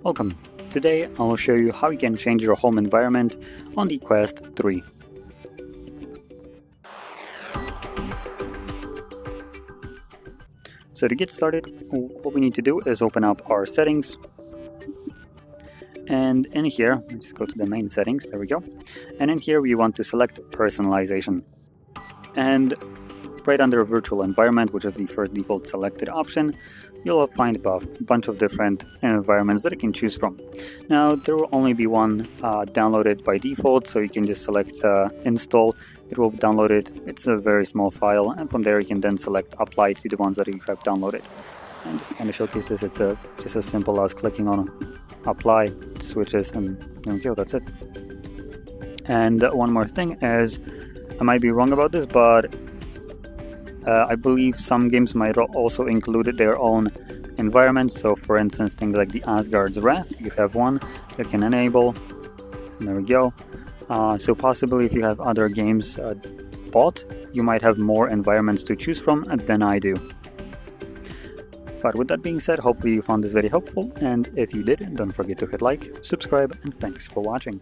Welcome. Today I will show you how you can change your home environment on the Quest 3. So to get started, what we need to do is open up our settings. And in here, let's just go to the main settings, there we go. And in here we want to select personalization. And right under virtual environment, which is the first default selected option, you'll find a bunch of different environments that you can choose from. Now, there will only be one downloaded by default, so you can just select install. It will download it. It's a very small file, and from there you can then select apply to the ones that you have downloaded. And just to kind of showcase this, it's just as simple as clicking on apply, it switches, and there we go, that's it. And one more thing is, I might be wrong about this, but I believe some games might also include their own environments. So for instance, things like the Asgard's Wrath, you have one that can enable. There we go. So possibly if you have other games bought, you might have more environments to choose from than I do. But with that being said, hopefully you found this very helpful, and if you did, don't forget to hit like, subscribe, and thanks for watching.